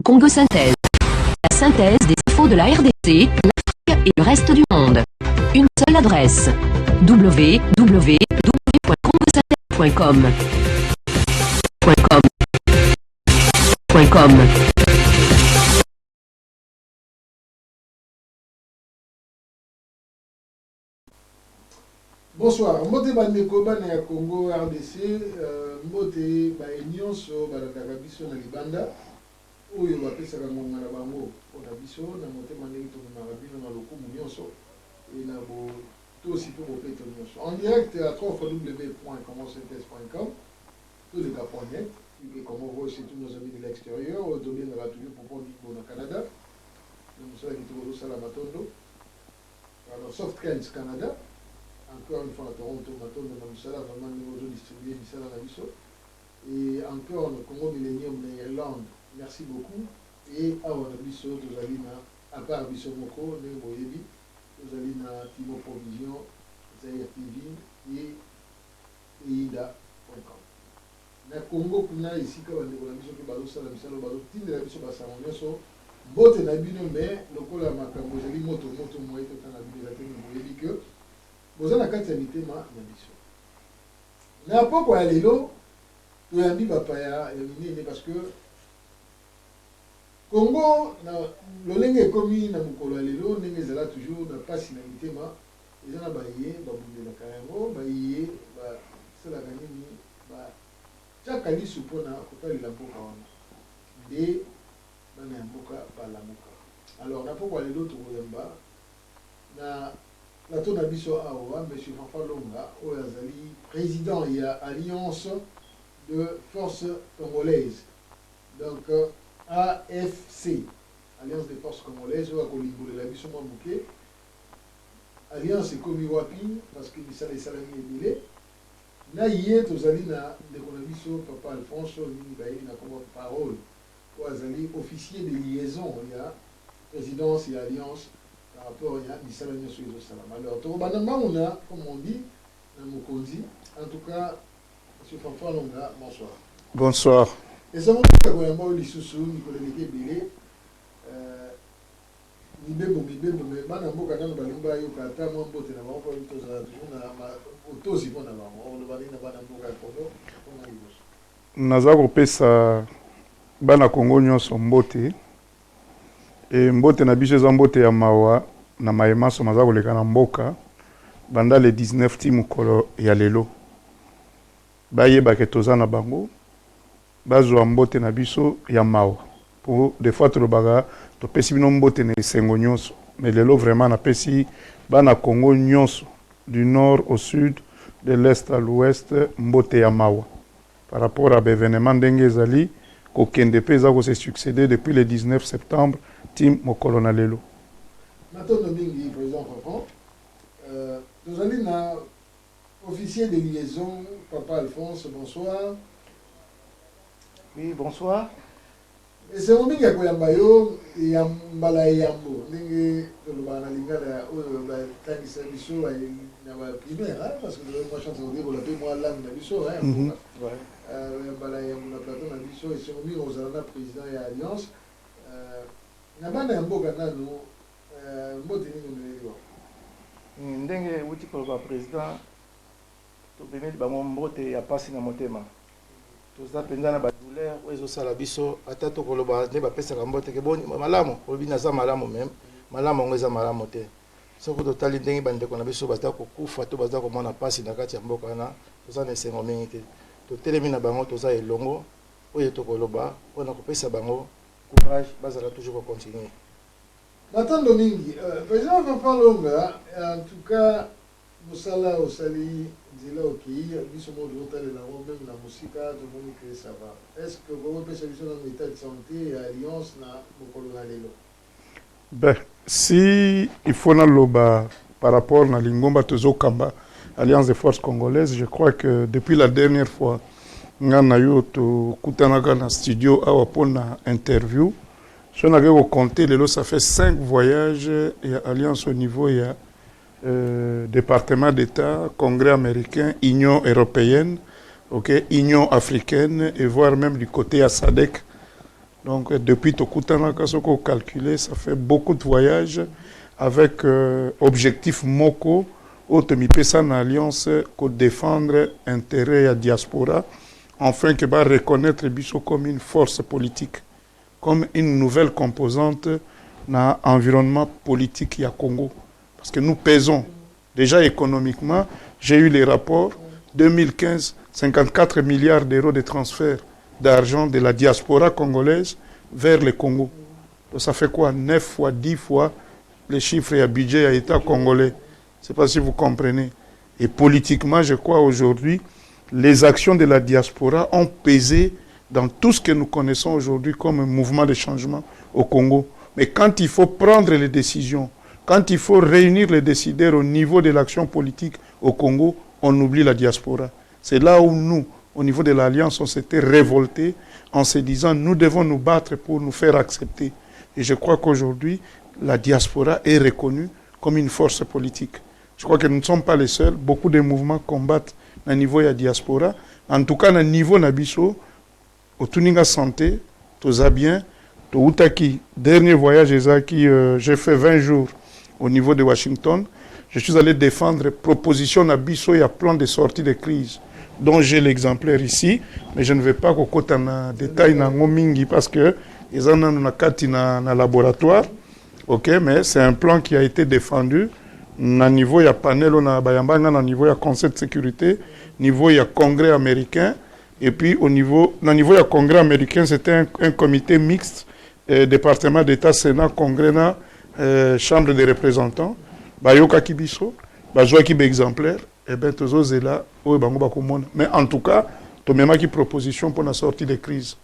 Congo Synthèse. La synthèse des infos de la RDC, l'Afrique et le reste du monde. Une seule adresse. www.congosynthèse.com. Bonsoir. Mbote bandeko bana ya Congo RDC, mbote ba nyonso balakaka biso na libanda oyo bapesaka ngonga na bango mpona biso na motema ndenge tokendaka bino na lokumu nyonso e na tosi mpo bopeto nyonso en direct à www.congosynthèse.com toleka.net et comment voir aussi tous nos amis de l'extérieur tobengaka toujours popo ndimbo na Canada na mosala kitoko tosala matondo alors Softcans Canada. Encore une fois à Toronto, Matondo, Namusala, vraiment nous avons distribué Misala Nabiso. Et encore le Congo Millennium d'Irlande, merci beaucoup. Et à Wanabiso, nous allons à part Biso Moko, nous allons à Timo Provision, Zaire TV et Ida.com. Na Congo, nous avons ici, comme nous avons dit, que nous avons dit, nous avons dit, nous avons dit, bote na bino mais lokola makambo ezali moto moi totana bino te boyebi que bozana kati ya mitema na biso na poko ya lelo toyambi bapaya ya minene parce que Congo na lolenge ekomi na mokolo ya lelo ndenge ezala toujours na pasi na mitema eza na baye babundelaka yango baye basalaka nini batiaka lisu mpona kotalela mboka wana nde bana ya mboka balamuka alors na poko ya lelo tokoyamba na plateau na biso awa M. Fanfa Longa oyo azali président ya Alliance de Forces Congolaises donc AFC Alliance des Forces Congolaises oyo akolimbolela biso mwa moke alliance ekomi wapi parce que misala esalami ebele na ye tozali na ndeko na biso papa Alphonse nini bayeli na kombo parole oyo azali officier de liaison ya présidence ya Alliance par rapport à Misala Nyoso Salam. Alors, Tobanambaouna, comme on dit, Namukonzi, en tout cas, M. Fanfa Longa, bonsoir. Bonsoir. Et ça m'a dit que Goyamba Lissousou, Nicolas Belé, Mibebo, mais Manambo Kanan Balimba, Yokata, Mambo, Tenamon, Autosi, on va dire Banambo Kakono, on a eu. Nazako pesa bana Congo nyonso mbote. E mbote na biso eza mbote ya mawa na mayemaso maza koleka na mboka banda le 19 ti mokolo ya lelo bayebake toza na bango bazwa mbote na biso ya mawa po des fois tolobaka topesi bino mbote na esengo nyonso mais lelo vraiment napesi bana Congo nyonso du nord au sud de l'est à l'ouest mbote ya mawa par rapport à l'événement ndenge ezali kokende pe eza kose succéder depuis le 19 septembre Tim Mokolona Lelo. Maintenant, Mingi, président Fafon, nous allons à officier de liaison, papa Alphonse, bonsoir. Oui, bonsoir. Et c'est un Mingi à Koyambayo, et à Mbala Yambo, Mingi, le Banalingala, Tani Sabiso, et la primaire, parce que nous avons la chance de dire, on l'a fait moi langue d'Abiso, Mbala Yambo, la plateau d'Abiso, et c'est un Mingi, aux Alana, président et Alliance. Nabana ya mboka nanu mbote nini nelewa ndenge wuti koloba président tobemeli bango mbote ya pasi na motema toza mpenza na badouleur oyo ezosala biso ata tokoloba nde bapesaka mbote ke boni malamu olobi naza malamu meme malamu yango eza malamu te soki totali ndenge bandeko na biso baza kokufa to baza komona pasi na kati ya mboka wana toza na esengo mingi te totelemi na bango toza elongo oyo tokoloba mpona kopesa bango courage, bazala toujours continuer. Nathan Domingue, président Fanfa Longa, en tout cas, Moussala Osali, Dila Oki, Bissomo de l'hôtel et la même la musique, tout le monde que ça va. Est-ce que vous pouvez saluer dans l'état de santé et alliance na Mokolona Lelo? Ben, si il faut na loba par rapport à l'Ingomba Tozokamba, Alliance des forces congolaises, je crois que depuis la dernière fois, ngana yo to kutanaka na studio awa pona interview so na ko compter lelo ça fait 5 voyages et alliance au niveau ya département d'État, Congrès américain, Union européenne, OK, Union africaine et voire même du côté à SADC. Donc, depuis Tokutana, Kasoko calculé, ça fait beaucoup de voyages avec objectif Moko, Otemipesa en alliance, pour défendre intérêt à diaspora, afin que va reconnaître Bisso comme une force politique, comme une nouvelle composante dans l'environnement politique à Congo. Parce que nous pesons. Déjà économiquement, j'ai eu les rapports, 2015, 54 milliards d'euros de transferts d'argent de la diaspora congolaise vers le Congo. Donc ça fait quoi? 9 fois, 10 fois les chiffres et le budget à l'État congolais. Je ne sais pas si vous comprenez. Et politiquement, je crois aujourd'hui, les actions de la diaspora ont pesé dans tout ce que nous connaissons aujourd'hui comme un mouvement de changement au Congo. Mais quand il faut prendre les décisions, quand il faut réunir les décideurs au niveau de l'action politique au Congo, on oublie la diaspora. C'est là où nous, au niveau de l'Alliance, on s'était révoltés en se disant nous devons nous battre pour nous faire accepter. Et je crois qu'aujourd'hui, la diaspora est reconnue comme une force politique. Je crois que nous ne sommes pas les seuls. Beaucoup de mouvements combattent au niveau de la diaspora. En tout cas, au niveau Nabiso, au Tuninga Santé, tout ça bien, tout Outaki. Dernier voyage, j'ai fait 20 jours au niveau de Washington. Je suis allé défendre proposition Nabiso et un plan de sortie de crise, dont j'ai l'exemplaire ici, mais je ne vais pas côté en détail dans Ngomingi parce que ils en ont un laboratoire. Ok, mais c'est un plan qui a été défendu. Au niveau, il y a panel, au niveau, il y a conseil de sécurité, au niveau, il y a congrès américain. Et puis, au niveau, il y a congrès américain, c'était un comité mixte, département d'État, Sénat, congrès, chambre des représentants. Bayoka Kibiso, Bazoa Kib exemplaire, et bien, tous les là, mais en tout cas, tu as une proposition pour la sortie de crise.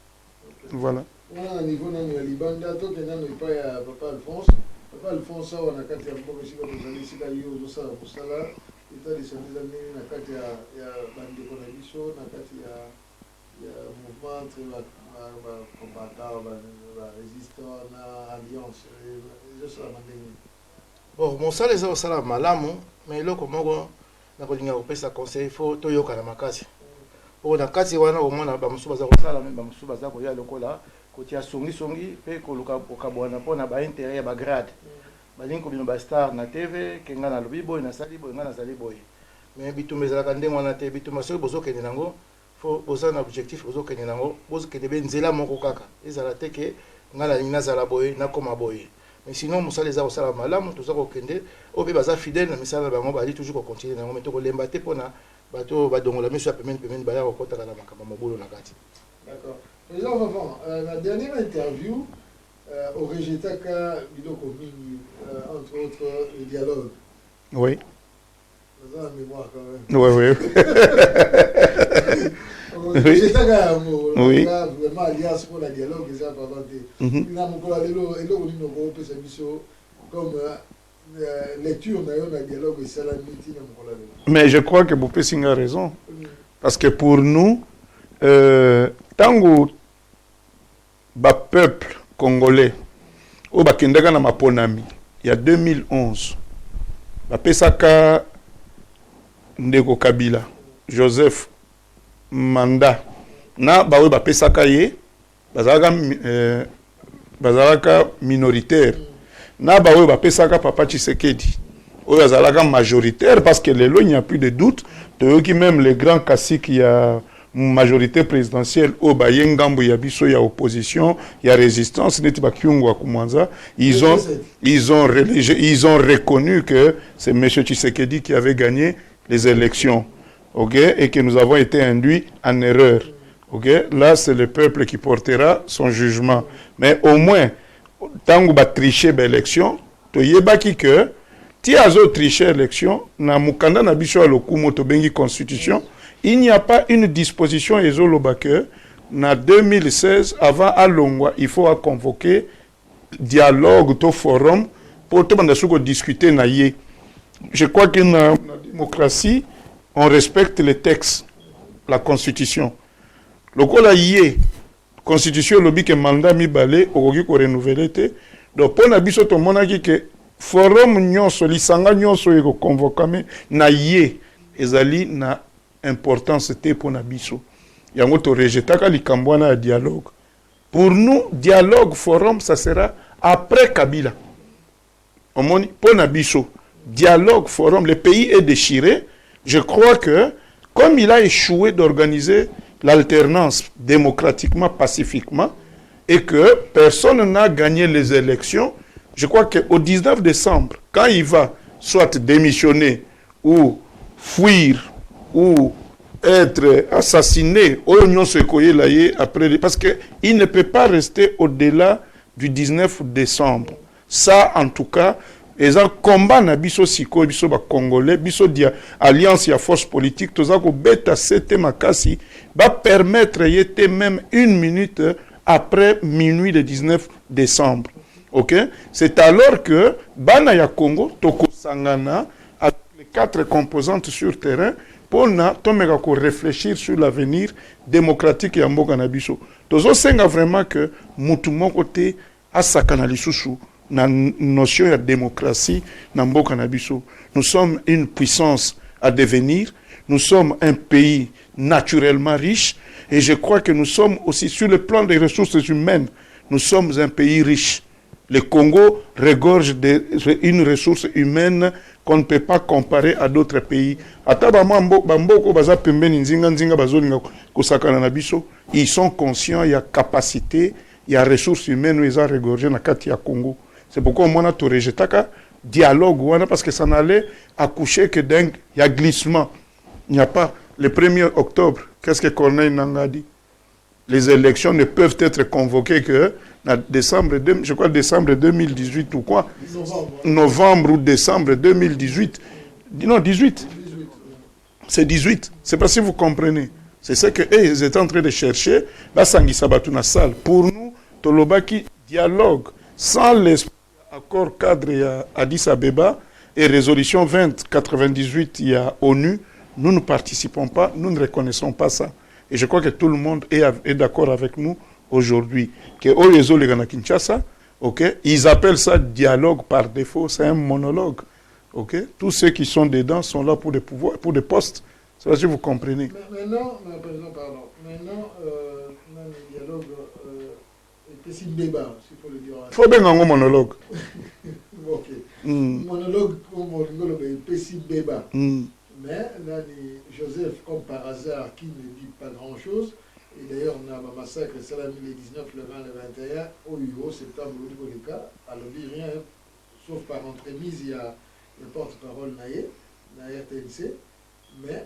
Voilà. Au niveau de Libanda, tout est dans le pays à Papa Alphonse. Papa Alphonse, on a quatre ans, je suis là, je suis là, état de santé na kati ya bandeko na biso na kati ya mouvement entre ba combattants ba résistants na alliance ezosala mandenge. Bon, mosala eza osala malamu mais eloko moko na kolinga kopesa conseil fo toyoka na makasi oyo na kati wana omona bamosusu baza kosala me bamosusu baza koya lokola kotia songisongi mpe koluka kokabwana mpona baintérêt ya bagrade balingi kobino bastar na tv ke nga nalobi boye nasali boye nga nazali boye mais bitumba ezalaka ndenge wana te bitumba soki bozokende nango fo boza na objectif bozokende nango bozokende be nzela moko kaka ezala te ke nga nalingi nazala boye nakoma boye. Mais sinon, mosala eza kosala malamu toza kokende oyo mpe baza fidèle na misala na bango bali toujours kocontinue nango me tokolemba te mpona bato badongola miso ya pemene baya kokɔtaka na makambo mobulu na kati. D'accord. Président Vavant, la dernière interview au Rejetaka biloko mingi, entre autres le dialogue. Oui. Vous avez la mémoire quand même. Oui, oui. Rejetaka oui. Vraiment alliance pour le dialogue, ils ont inventé. Il a comme lecture d'un dialogue et c'est la mythie. Mais je crois que Boupessing a raison. Parce que pour nous, tant que le peuple congolais, au Bakindega na Maponami, il y a 2011, Bapesaka Ndeko Kabila, Joseph Manda, na bawe Bapesaka ye, bazalaka minoritaire. Na bawe Bapesaka Papa Tshisekedi. Oyo azalaka majoritaire parce que lelo il n'y a plus de doute. Toyoki même les grands caciques il y a majorité présidentielle au Bayengambo ya biso ya opposition, il y a résistance neti bakyungu wa Kumwanza, ils ont reconnu que c'est M. Tshisekedi qui avait gagné les élections. OK, et que nous avons été induits en erreur. OK, là c'est le peuple qui portera son jugement. Mais au moins tant que ba tricher l'élection, to yebaki que ti azo tricher l'élection na mukanda na biso lokumo to bengi constitution. Il n'y a pas une disposition ezoloba que na 2016 avant Alongwa il faut convoquer dialogue to forum pour te discuter na ye. Je crois que dans la démocratie on respecte les textes, la constitution. Lokola yé constitution lobby que mandat mi balé okoki ko renouveler te. Donc pour na biso to monaki que forum nyonso lisanga nyonso eko convocame na yé ezali na importance te pour na biso. Yango to rejetaka likambwana ya dialogue. Pour nous, dialogue, forum, ça sera après Kabila. Pour Nabiso, dialogue, forum, le pays est déchiré. Je crois que, comme il a échoué d'organiser l'alternance démocratiquement, pacifiquement, et que personne n'a gagné les élections, je crois qu'au 19 décembre, quand il va soit démissionner ou fuir ou être assassiné, après, parce qu'il ne peut pas rester au-delà du 19 décembre. Ça, en tout cas, et un combat na biso siko biso ba congolais biso dia alliance ya force politique toza ko beta sete makasi va permettre yete même une minute après minuit le 19 décembre. OK? C'est alors que bana ya Congo toko sangana avec les 4 composantes sur terrain pour na tomeka ko réfléchir sur l'avenir démocratique ya mboka na biso. Tozo senga vraiment que mutu moko te asakana lisusu na notion de démocratie na mboka na biso. Nous sommes une puissance à devenir, nous sommes un pays naturellement riche et je crois que nous sommes aussi sur le plan des ressources humaines, nous sommes un pays riche. Le Congo regorge d'une ressource humaine qu'on ne peut pas comparer à d'autres pays. Ils sont conscients, il y a capacité, il y a ressources humaines où ils ont regorgé dans le Congo. C'est pourquoi on a tout rejeté, dialogue, parce que ça n'allait accoucher que d'un, il y a glissement. Il n'y a pas. Le 1er octobre, qu'est-ce que Corneille Nangaa dit? Les élections ne peuvent être convoquées que en décembre, je crois décembre 2018 ou quoi? Novembre ou décembre 2018. Non, 18. C'est 18. C'est pas si vous comprenez. C'est ce qu'ils étaient en train de chercher. Là, Sangi Sabatuna salle. Pour nous, Tolobaki dialogue sans l'accord cadre à Addis Abeba et résolution 2098 il y a ONU, nous ne participons pas, nous ne reconnaissons pas ça. Et je crois que tout le monde est d'accord avec nous aujourd'hui. Que Oyezo les Kinshasa, okay, ils appellent ça dialogue par défaut, c'est un monologue. Okay? Tous ceux qui sont dedans sont là pour des pouvoirs, pour des postes. C'est là que vous comprenez. Maintenant, maintenant, le dialogue c'est un débat, s'il faut le dire. Il faut bien un monologue. Ok. Monologue, comme on dit, c'est un débat. Mais là, Joseph, comme par hasard, qui ne dit pas grand-chose, et d'ailleurs, on a un massacre, c'est la le 19, le 20, le 21, au UO, septembre, au niveau des cas, alors dit rien, sauf par entremise, il y a le porte-parole Naye, RTNC, mais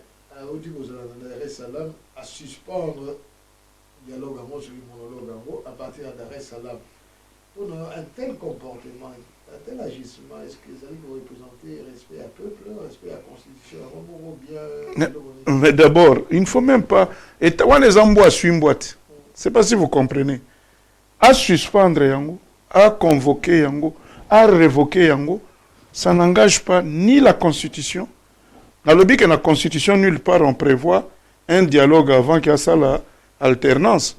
au niveau de Dar es Salaam, à suspendre le dialogue en haut sur le monologue en haut, à partir de Dar es Salaam. Pour un tel comportement, un tel agissement, est-ce que ça vous représenter respect à peuple, respect à la Constitution, bien... Mais d'abord, il ne faut même pas... Et quand les embois suivent une boîte, c'est pas si vous comprenez. À suspendre Yango, à convoquer Yango, à révoquer Yango, ça n'engage pas ni la Constitution. Dans le but que la Constitution, nulle part, on prévoit un dialogue avant qu'il y ait ça, l'alternance.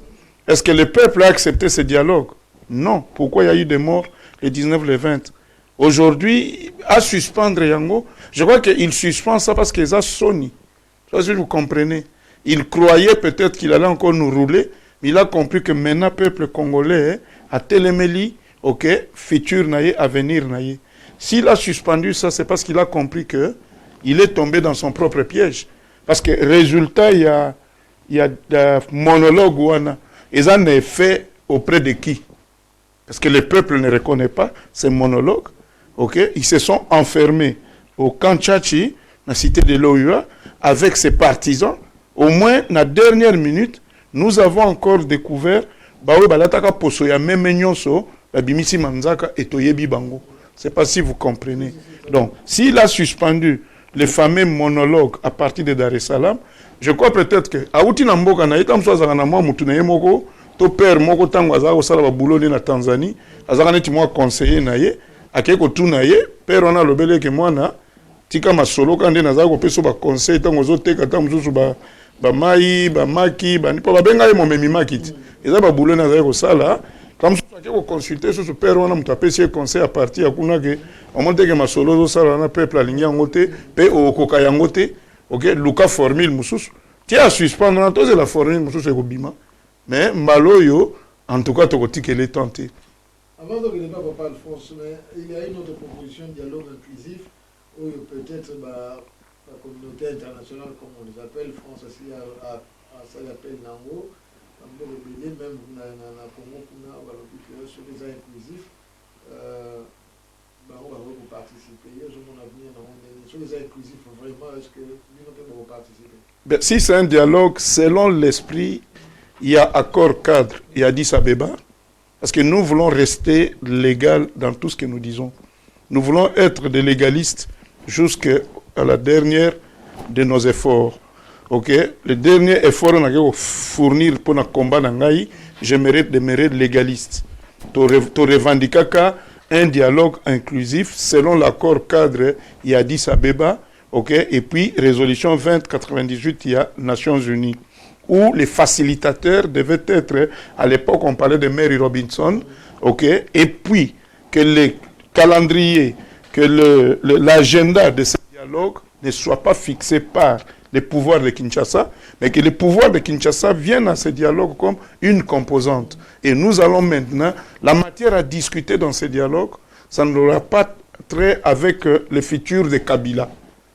Est-ce que le peuple a accepté ce dialogue? Non. Pourquoi il y a eu des morts les 19, les 20? Aujourd'hui, à suspendre Yango, je crois qu'il suspend ça parce qu'ils ont sonné. Ça, si vous comprenez. Il croyait peut-être qu'il allait encore nous rouler, mais il a compris que maintenant, le peuple congolais a téléméli, ok, futur naïe, avenir naïe. S'il a suspendu ça, c'est parce qu'il a compris que il est tombé dans son propre piège. Parce que, résultat, il y a des monologues où ils en ont fait auprès de qui? Parce que le peuple ne reconnaît pas ces monologues. Okay? Ils se sont enfermés au camp Tchachi, dans la cité de l'OUA, avec ses partisans. Au moins, dans la dernière minute, nous avons encore découvert c'est pas si vous comprenez. Donc, s'il a suspendu les fameux monologues à partir de Dar es Salaam, je crois peut-être que to père moko tango azaka kosala babulo nde na Tanzanie azaka neti mwa conseiller na ye akei kotuna ye père wana alobeleke mwana tika masolo ka nde nazaka kopesa baconseil ntango ozoteka ta mosusu bamai bamaki mpo babenga ye momemi maki ti eza babulo nde azali kosala ka mosusu akei koconsulte susu père wana moto apesi ye conseil à partir ya kuna ke omoni teke masolo ozosala wana peuple alingi yango te mpe okoka yango te ok luka formule mosusu tia suspendre na tozela formule mosusu ekobima. Mais Mbaloyo, En tout cas, tu qu'elle est tentée. Avant de ne pas parler de France, mais il y a une autre proposition de dialogue inclusif où peut-être la communauté internationale, comme on les appelle, France aussi, ça l'appelle Nango, même dans le Congo, sur les inclusifs, on va participer. Mon avenir, sur les inclusifs, vraiment, est-ce que nous pouvons participer? Si c'est un dialogue, selon l'esprit, il y a accord cadre, il y a Addis Abeba, parce que nous voulons rester légal dans tout ce que nous disons. Nous voulons être des légalistes jusqu'à la dernière de nos efforts. Ok? Le dernier effort qu'on a fournir pour notre combat, je mérite demeurer légaliste. Tu revendiques un dialogue inclusif selon l'accord cadre, il y a Addis Abeba, ok? Et puis résolution 2098, il y a Nations Unies, où les facilitateurs devaient être, à l'époque on parlait de Mary Robinson, ok? Et puis que le calendrier, que l'agenda de ce dialogue ne soit pas fixé par les pouvoirs de Kinshasa, mais que les pouvoirs de Kinshasa viennent à ce dialogue comme une composante. Et nous allons maintenant, la matière à discuter dans ce dialogue, ça n'aura pas trait avec le futur de Kabila,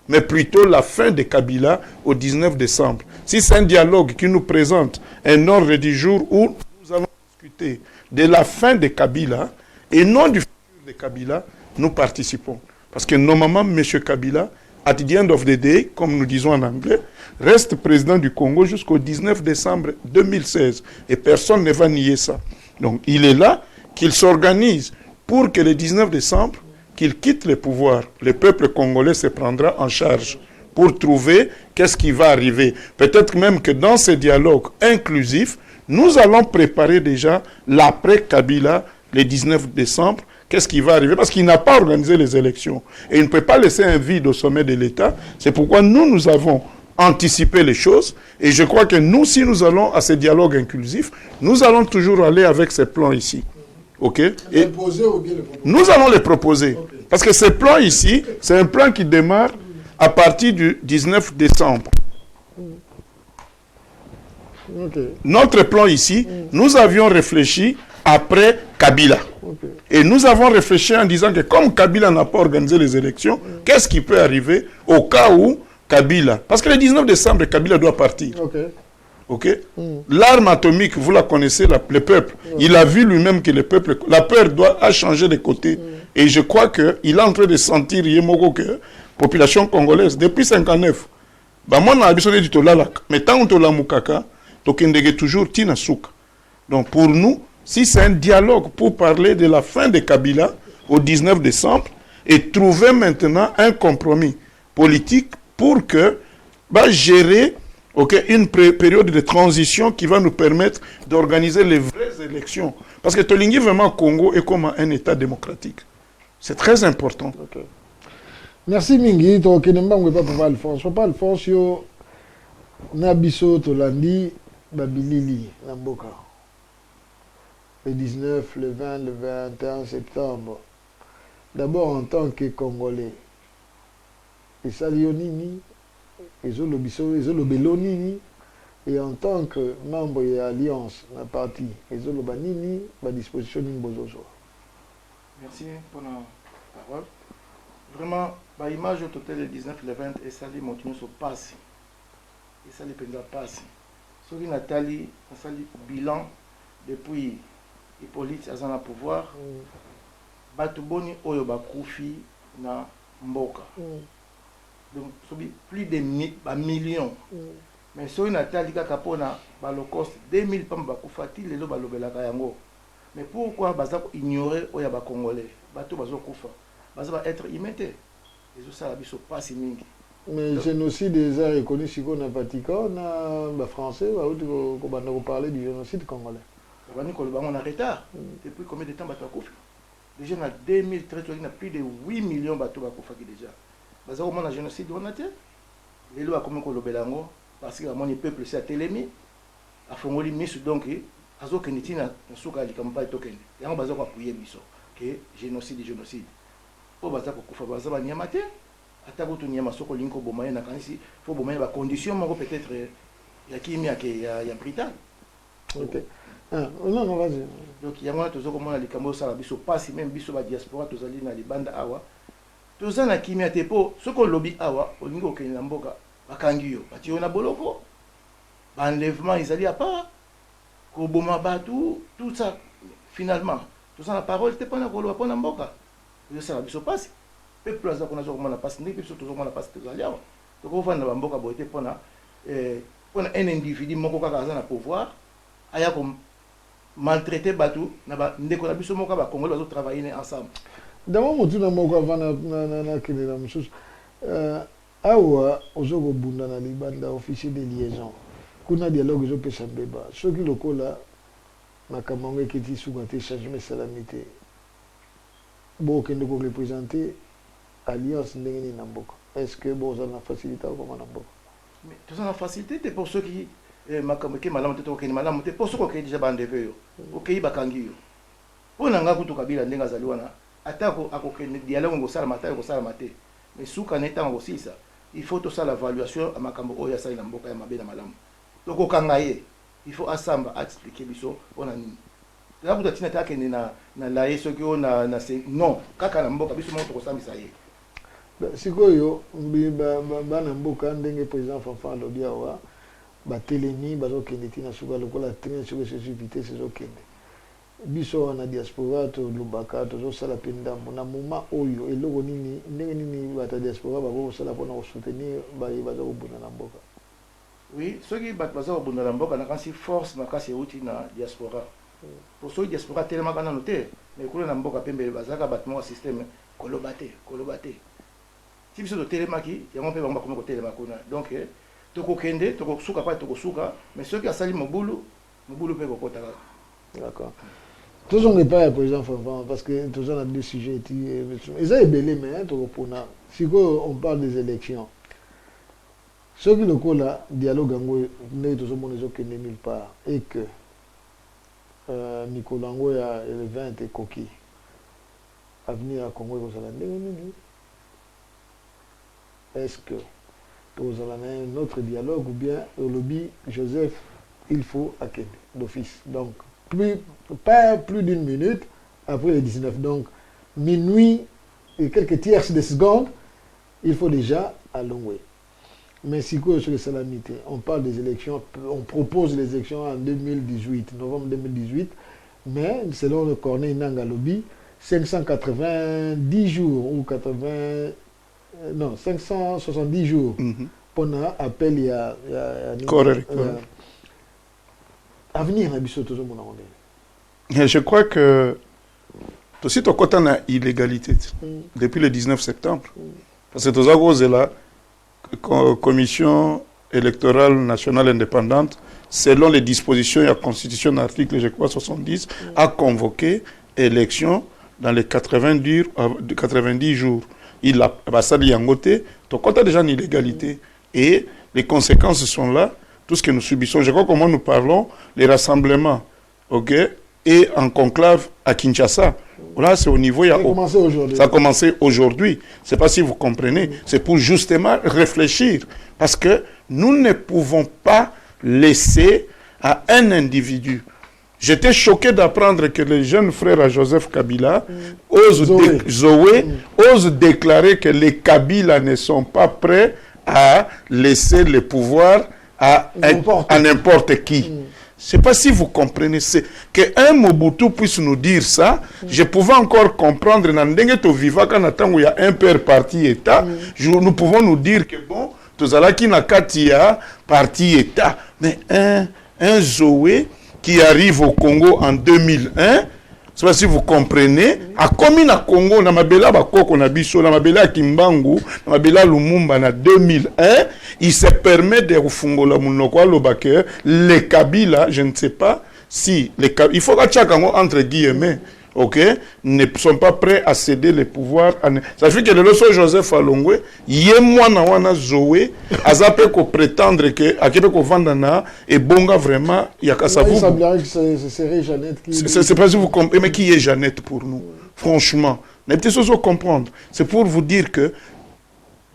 mais plutôt la fin de Kabila au 19 décembre. Si c'est un dialogue qui nous présente un ordre du jour où nous allons discuter de la fin de Kabila et non du futur de Kabila, nous participons. Parce que normalement, M. Kabila, at the end of the day, comme nous disons en anglais, reste président du Congo jusqu'au 19 décembre 2016. Et personne ne va nier ça. Donc il est là, qu'il s'organise pour que le 19 décembre, qu'il quitte le pouvoir. Le peuple congolais se prendra en charge pour trouver qu'est-ce qui va arriver. Peut-être même que dans ce dialogue inclusif, nous allons préparer déjà l'après-Kabila, le 19 décembre. Qu'est-ce qui va arriver? Parce qu'il n'a pas organisé les élections. Et il ne peut pas laisser un vide au sommet de l'État. C'est pourquoi nous avons anticipé les choses. Et je crois que nous, si nous allons à ce dialogue inclusif, nous allons toujours aller avec ces plans ici. OK? Et nous allons les proposer. Okay. Parce que ce plan ici, c'est un plan qui démarre à partir du 19 décembre. Okay. Notre plan ici, nous avions réfléchi après Kabila. Okay. Et nous avons réfléchi en disant que comme Kabila n'a pas organisé les élections, qu'est-ce qui peut arriver au cas où Kabila... Parce que le 19 décembre, Kabila doit partir. Okay. Okay? L'arme atomique, vous la connaissez, le peuple. Il a vu lui-même que le peuple... La peur a changé de côté. Et je crois qu'il est en train de sentir, que la population congolaise, depuis 1959, moi, je suis dit, mais tant que Mukaka, tu toujours Tina Souk. Donc pour nous, si c'est un dialogue pour parler de la fin de Kabila au 19 décembre et trouver maintenant un compromis politique pour que gérer une période de transition qui va nous permettre d'organiser les vraies élections. Parce que Tolingi vraiment Congo est comme un État démocratique. C'est très important. Okay. Merci Mingi. Donc, il n'y a pas Alphonse. Papa Alphonse, Nabiso Tolandi, Babilili, Namboka. Le 19, le 20, le 21 septembre. D'abord en tant que Congolais. Et Salionini, et Zolobelonini, et en tant que membre de l'Alliance, la partie, et Zolobanini, à disposition de Bozozo. Merci pour la parole. Vraiment, l'image au total le 19, le 20, et ça, les montagnes sont passées. Et ça, les pendants passent. Sur Nathalie, ça, le bilan depuis. Hippolyte azana pouvoir batuboni oyo bakufi na mboka donc plus de millions mais soki natali kaka mpona balocoste 2000 pamba bakufati lelo balobelaka yango mais pourquoi baza ignorer oyo bakongolais bato bazokufa baza ba être humain te ezosala biso pasi mingi. Mais génocide eza reconnu sikoyo na Vatican na bafrançais bauti kobanda koparler du génocide congolais. On a retard. Depuis combien de temps bateau a déjà en 2013, on a plus de 8 millions de bateaux qui déjà. Parce que le génocide, on a été. Les lois comme le Belango, parce que le peuple s'est télémi, a fait un mis donc, à ce que nous avons souka li kamba token. Et on va appuyer biso que génocide. Pour baza ko baza ba nyamate, atako to nyama soko linko bomaye na kanisi, faut bomaye ba condition moko peut-être ya kimia ke ya Britannique. OK. Non, non, vas-y. Donc il y a moi toujours comme on a les cambos ça la biso passe même biso ba diaspora tous ali na libanda awa tous na kimia tepo ce qu'on lobby awa olingo ke na mboka bakangi yo bati na boloko ba enlèvement ils allaient à part ko boma batu tout ça finalement tout ça la parole t'es pas na kolo pas na mboka ça la biso passe peuple aza qu'on a zo na passe ni biso toujours na passe tous ali awa donc on va na mboka boité pona un individu moko kaka aza na pouvoir aya comme maltraité bateau na ndeko na biso moka ba congolais bazo travailler ensemble d'abord motu na moko avant na kene na msusu awa ozoko bunda na libanda officier de liaison kuna dialogue zo pesa mbeba soki lokola makambo ekiti suka te changement salamité bo kende ko représenter alliance ndenge na mboka est-ce que bo za na facilité ko na mboka mais tout ça na facilité pour ceux qui makambo ke malamu te to ke malamu te pour ceux qui déjà bandeve yo OK bakangi yo pona nga kutu kabila ndenga zaliwa na atako akokende dialogue ngo sala mata ko sala mate mais suka neta ngo sisa il faut to sala évaluation à makambo oya sala na mboka ya mabe na malamu to ko kanga ye il faut asamba expliquer biso pona nini la kutu tina ta kende na la yeso ki ona na non kaka na mboka biso mo to ko sambisa ye sikoyo bana mboka ndenge président Fanfan lobi awa batelemi bazokende tina suka lokola train sur ces vitesse ezokende biso na diaspora to lubaka tozosala mpe ndambo na moment oyo eloko nini ndenge nini bata diaspora bakosala mpona kosoutenir baza kobunda na mboka oui soki bato baza kobunda na mboka nakasi force makasi euti na diaspora po soki diaspora telemaka nano te mais kuna na mboka pembele bazalaka bato moko systeme koloba te ti biso totelemaki yango mpe bango bakomi kotelema kuna donc tokokende tokosuka pa tokosuka mais soki asali mobulu mpe kokotaka. D'accord. Tous on n'est pas président Fanfan parce que tous on a deux sujets ils ont ébélé mais tokopona si on parle des élections ceux qui le cola dialogue ngo ne tous on est okende nulle part et que Nicolas Ngoya le 20 est coquille avenir à Congo ko sala ndenge. Est-ce que vous avez un autre dialogue ou bien au lobby Joseph il faut accueillir d'office donc pas plus d'une minute après les 19 donc minuit et quelques tierces de secondes il faut déjà allouer mais si quoi sur les salamités on parle des élections on propose les élections en 2018 novembre 2018 mais selon le Corneille Nanga lobby 590 jours ou 570 jours pour un appel il y a avenir je crois que aussi ton côté na illégalité depuis le 19 septembre parce que tous à cause de la commission électorale nationale indépendante selon les dispositions de la constitution article je crois 70 a convoqué élection dans les 90 jours il a passé yangoté ton côté déjà une illégalité et les conséquences sont là tout ce que nous subissons je crois comment nous parlons les rassemblements OK et en conclave à Kinshasa là c'est au niveau ça a commencé aujourd'hui c'est pas si vous comprenez c'est pour justement réfléchir parce que nous ne pouvons pas laisser à un individu. J'étais choqué d'apprendre que les jeunes frères à Joseph Kabila osent déclarer que les Kabila ne sont pas prêts à laisser le pouvoir à n'importe qui. Je ne sais pas si vous comprenez. Qu'un Mobutu puisse nous dire ça, je pouvais encore comprendre. Quand il y a un père parti État, nous pouvons nous dire que bon, tout ça qui n'a qu'à parti État. Mais un Zoé qui arrive au Congo en 2001, je ne sais pas si vous comprenez, à commis na Congo, na mabela bakoko na biso, na mabela Kimbangu, na mabela Lumumba na 2001, il se permet de refungola munoko lobake les Kabila, je ne sais pas si les Kabila, il faut que chacun entre guillemets, OK, ne sont pas prêts à céder les pouvoirs. Ça fait que le leçon Joseph Alongwe, yemwa na wana Zoé, azape ko prétendre que akebe ko vandana et bonga vraiment yakasa vous. Il semblerait que ce serait Jeannette qui. C'est pas si vous comprenez, mais qui est Jeannette pour nous, franchement. Ne peut-être comprendre. C'est pour vous dire que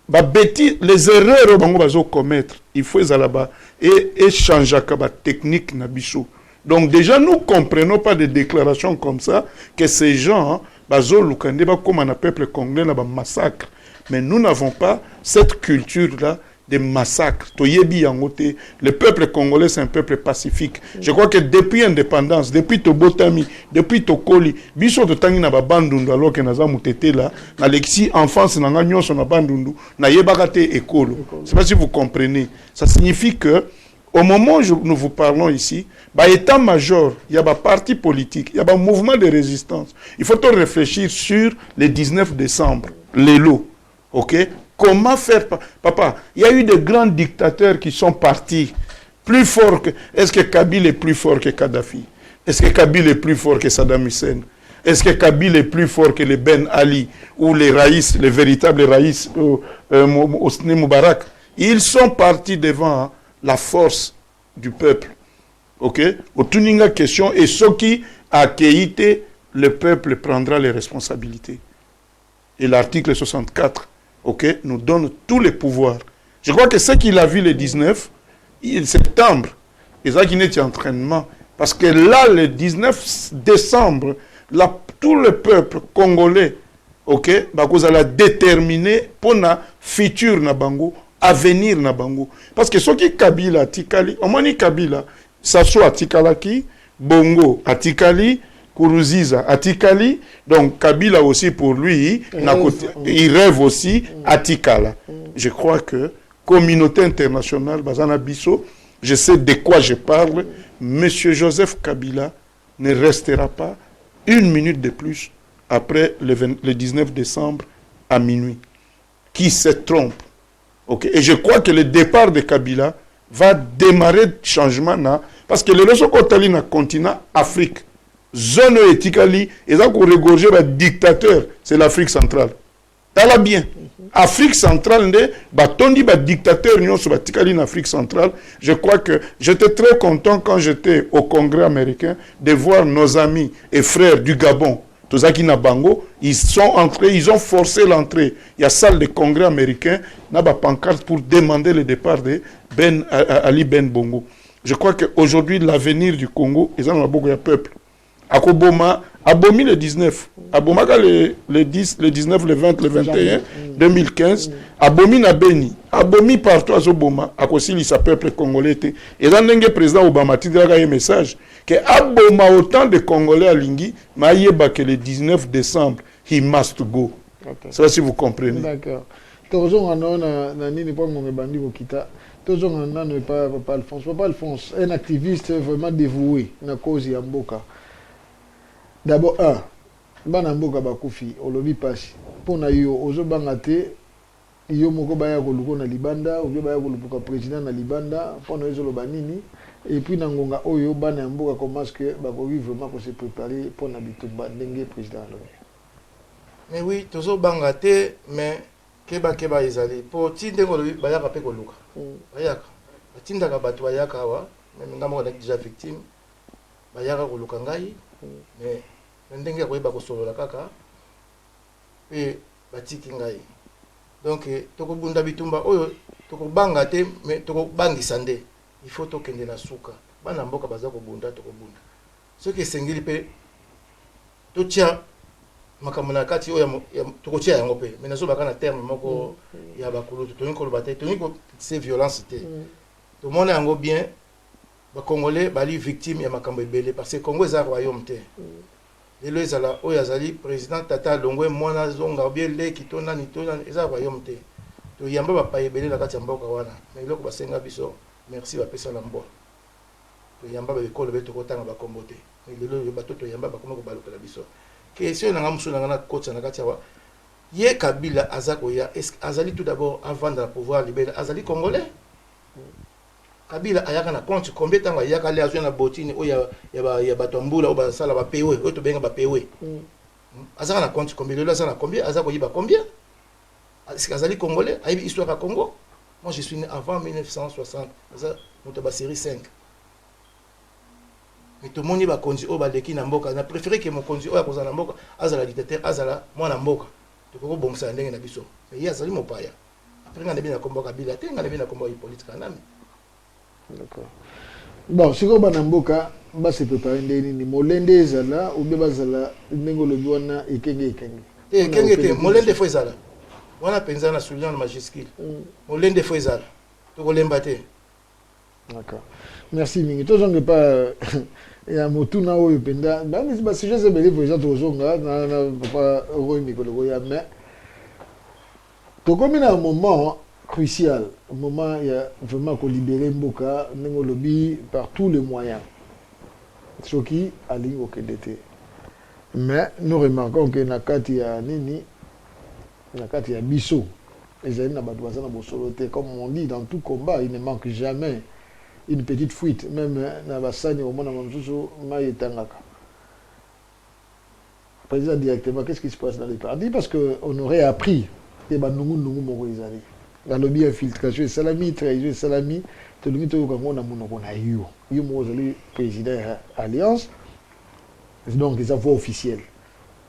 les erreurs que vous commettre, il faut les là-bas et changer la technique na biso. Donc déjà, nous ne comprenons pas des déclarations comme ça, que ces gens, comme un peuple congolais, un massacre. Mais nous n'avons pas cette culture-là des massacres. Le peuple congolais, c'est un peuple pacifique. Je crois que depuis l'indépendance, depuis Tobotami, depuis Tokoli, biso de tangi na bandundu alors que naza mutete là, na lexi enfance na nganyo so na bandundu, na yebakate ekolo. Je ne sais pas si vous comprenez. Ça signifie que au moment où nous vous parlons ici, état-major, il y a un parti politique, il y a un mouvement de résistance. Il faut réfléchir sur le 19 décembre, les lots. Ok? Comment faire? Papa, il y a eu des grands dictateurs qui sont partis plus forts que... Est-ce que Kabila est plus fort que Kadhafi? Est-ce que Kabila est plus fort que Saddam Hussein? Est-ce que Kabila est plus fort que les Ben Ali ou les Raïs, les véritables Raïs Hosni Moubarak? Ils sont partis devant la force du peuple. Ok? Au tuninga question, et ce qui a accueilli, le peuple prendra les responsabilités. Et l'article 64, ok, nous donne tous les pouvoirs. Je crois que ce qu'il a vu le 19 septembre, et ça qui n'est entraînement, parce que là, le 19 décembre, là, tout le peuple congolais, ok, vous allez déterminer pour na futur na bango, avenir na bango. Parce que ce qui Kabila Tikali, au moins Kabila, ça soit Tikalaki, Bongo Atikali, Kourouziza Atikali, donc Kabila aussi pour lui, il rêve aussi Atikala. Je crois que communauté internationale, Bazana Bisso, je sais de quoi je parle, Monsieur Joseph Kabila ne restera pas une minute de plus après le 19 décembre à minuit. Qui se trompe? Okay. Et je crois que le départ de Kabila va démarrer le changement là, parce que le réseau Kotali na continent Afrique, zone éthique, et ça qu'on regorge le dictateur, c'est l'Afrique centrale. T'as bien. Afrique centrale, batondi ba dictateur nyon sur en Afrique centrale. Je crois que j'étais très content quand j'étais au Congrès américain de voir nos amis et frères du Gabon, Tozaki na Bango, ils sont entrés, ils ont forcé l'entrée. Il y a salle de congrès américain, n'a pas pancarte pour demander le départ de Ali Ben Bongo. Je crois qu'aujourd'hui, l'avenir du Congo, ils ont beaucoup de peuple. Akoboma, Abomi le 19, Aboma le 10, le 19, le 20, le 21, 2015, Abomi na Beni, Abomi partout à Zoboma, Akosili sa peuple congolais. Et là, le président Obama a un message que Aboma autant de Congolais à Lingui, Maïeba que le 19 décembre, he must go. Okay. C'est si vous comprenez. D'accord. Toujours en nini pas mon bandi Bokita. Toujours en ne pas Alphonse. Papa Alphonse, un activiste vraiment dévoué na cause ya mboka. D'abord, bana mboka bakufi olobi pasi pona yo ozobanga te yo moko baya koluko na libanda ou baya koluka président na libanda pona ezoloba nini et puis na ngonga oyo bana mboka comment est-ce que bakoki vraiment ko se préparer pona bitumba ndenge président alobi. Mais oui, tozobanga te mais keba ezali po tinde kolobi bayaka pe koluka. Bayaka. Batindaka bato bayaka wa même ngamo na déjà victime bayaka koluka ngai. Mais ndenge koyeba kosolola kaka pe batiki ngai donc tokobunda bitumba oyo tokobanga te mais tokobangisa nde il faut tokende na suka bana mboka baza kobunda tokobunda soki esengeli pe totia makambo na kati oyo tokotia yango pe mais nazoba kana terme moko ya bakulutu toni koloba te toni ko c'est violence te tout le monde yango bien. Les Congolais bali victime ya makambo ebele parce que Congo est un royaume te. Lelo ezala oyo azali président Tata Longwe mwana zonga bien le kitona ni tona eza royaume te. To yamba ba pa ebele na kati ya mboka wana. Mais loko basenga biso merci ba pesa na mboka. To yamba ba ekolo beto kotanga ba kombo te. Lelo yo bato to yamba ba kombo ko baluka la biso. Question na ngamusu na ngana kotsa na kati ya wa. Ye Kabila azako ya azali tout d'abord avant de pouvoir libérer azali congolais. Kabila ayaka na compte combien temps ayaka le azwa na botine o ya batombula o ba sala ba pewe o to benga ba pewe azaka na compte combien le azaka na combien azako yiba combien azali congolais ayibi histoire à Congo. Moi je suis né avant 1960 ça moto ba série 5 mais tout moni ba konzi o ba leki na mboka na préféré que mon konzi o ya kozala mboka azala dictateur azala mwana mboka to ko bongsa ndenge na biso mais ya azali mopaya après ngana bina kombo Kabila te ngana bina kombo politique kanami. D'accord. Bon, si vous avez un mboka, ba se préparer ndeni molende ezala ou bien bazala ndengo lobi wana ekenge ekenge te molende fo ezala wana penza na souligner na majuscule molende fo ezala tokolemba te. D'accord, merci mingi tozonge pa ya motuna oyo penda ba sujet ebele pour exemple tozonga na papa oyo mikolo ya mais tokomi na un moment crucial, un moment il y a vraiment qu'on libérer Mboka ndengo lobi par tous les moyens. Ce qui a ligne au KDT. Mais nous remarquons que nakati ya nini nakati ya biso ezali na bato bazana bosolote comme on dit dans tout combat il ne manque jamais une petite fuite même na basani au mona mamsusu mai etangaka. Président directement qu'est-ce qui se passe dans les partis parce que on aurait appris que banungu moko ezali. Dans le bien infiltration salami trahison salami to lungi to kango na monoko na yo mo zali président alliance donc les voix officielles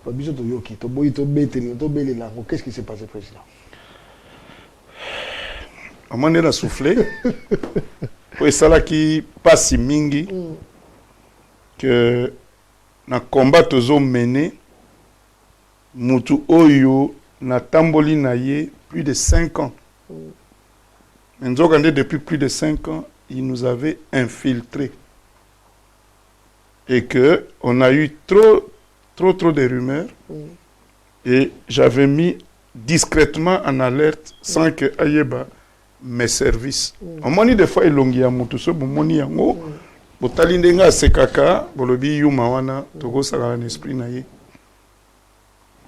pas besoin de yoki to boyi to beteli to belela qu'est-ce qui s'est passé président à mon a soufflé pour ça qui passe mingi que na combat tozo mené mutu oyo na tamboli na ye plus de 5 ans. Depuis plus de 5 ans, il nous avait infiltrés. Et que on a eu trop de rumeurs. Et j'avais mis discrètement en alerte sans que Ayeba mes services. On m'a dit des fois, il y a un peu de botalindenga sekaka bolobi yumawana togo saka un esprit naïe.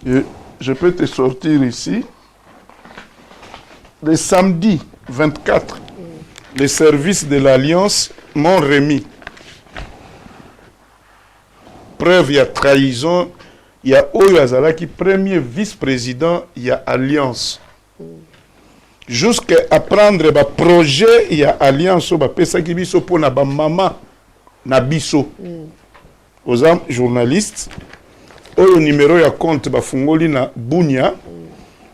Et je peux te sortir ici. Le samedi 24, les services de l'Alliance m'ont remis. Preuve, il y a trahison, il y a Oyazala qui premier vice-président, il y a Alliance. Jusqu'à prendre le projet, il y a Alliance, qui biso pour na maman na biso. Aux hommes journalistes, au numéro ya compte bafungoli na Bunya.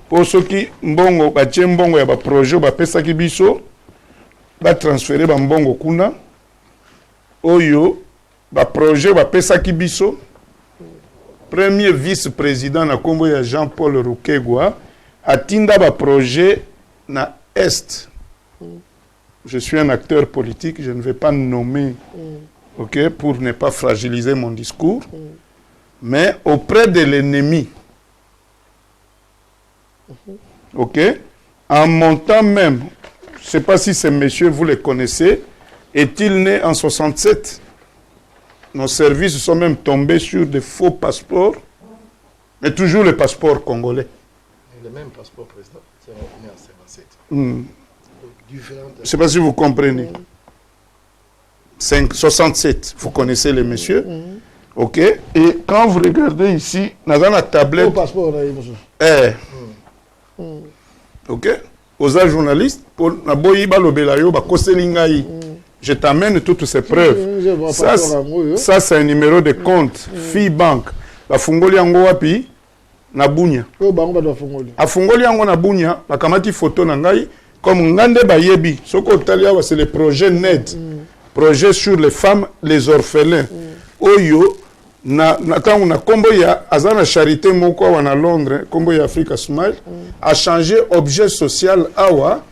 Pour ceux qui mbongo batie mbongo ya ba projet ba pesa ki biso ba transférer ba mbongo kuna oyo ba projet ba pesa ki biso premier vice-président na kombo ya Jean-Paul Rukegwa atinda ba projet na Est. Je suis un acteur politique, je ne vais pas nommer OK pour ne pas fragiliser mon discours mais auprès de l'ennemi. OK? En montant même, je ne sais pas si ces messieurs, vous les connaissez, est-il né en 67? Nos services sont même tombés sur des faux passeports, mais toujours les passeports congolais. Le même passeport, président, c'est né en 57. Je ne sais pas si vous comprenez. 67, vous connaissez les messieurs. OK? Et quand vous regardez ici, dans la tablette... passeport, OK? Aux journalistes, pour je t'amène toutes ces preuves. Ça c'est un numéro de compte. FIBank. La fungoli yango wapi na Bunya. A fungoli yango na Bunya, la kamati photo na ngai comme ngande bayebi. Soko talia c'est le projet NED. Projet sur les femmes, les orphelins. Oyo na tango na kombo ya azana charité moko wana Londres kombo ya Africa Smile a changé objet social awa